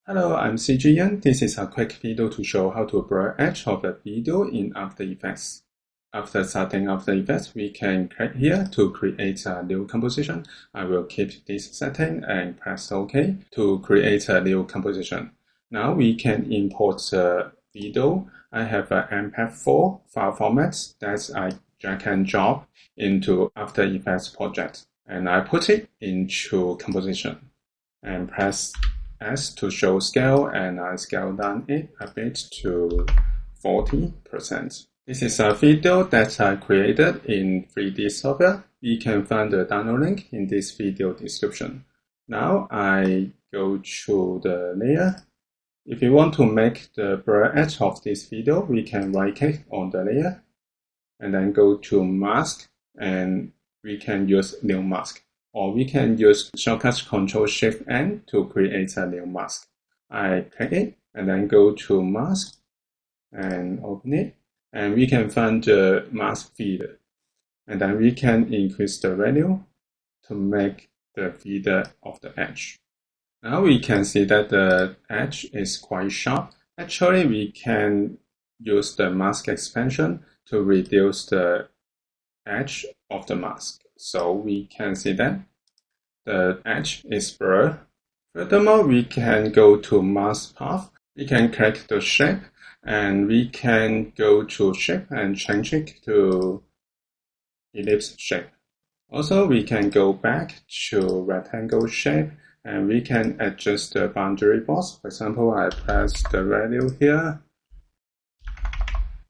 Hello, I'm cgian. This is a quick video to show how to blur edge of the video in After Effects. After starting After Effects, we can click here to create a new composition. I will keep this setting and press OK to create a new composition. Now we can import the video. I have an MPEG-4 file format that I drag and drop into After Effects project, and I put it into composition and press S to show scale, and I scale down it a bit to 40%. This is a video that I created in 3D software. You can find the download link in this video description. Now I go to the layer. If you want to make the blur edge of this video, we can right click on the layer and then go to mask, and we can use new mask. Or we can use shortcut Ctrl+Shift+N to create a new mask. I click it and then go to mask and open it, and we can find the mask feed, and then we can increase the value to make the feeder of the edge. Now we can see that the edge is quite sharp. Actually, we can use the mask expansion to reduce the edge of the mask. So we can see that the edge is blurred. Furthermore, we can go to mask path. We can click the shape, and we can go to shape and change it to ellipse shape. Also, we can go back to rectangle shape, and we can adjust the boundary box. For example, I press the value here,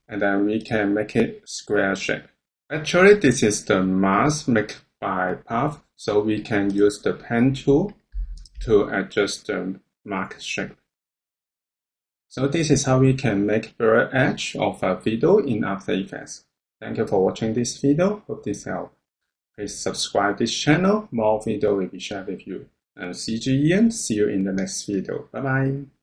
and then we can make it square shape. Actually, this is the mask made by path, so we can use the pen tool to adjust the mask shape. So this is how we can make blur edge of a video in After Effects. Thank you for watching this video. Hope this helped. Please subscribe this channel. More video will be shared with you. I'm cgian. See you in the next video. Bye bye.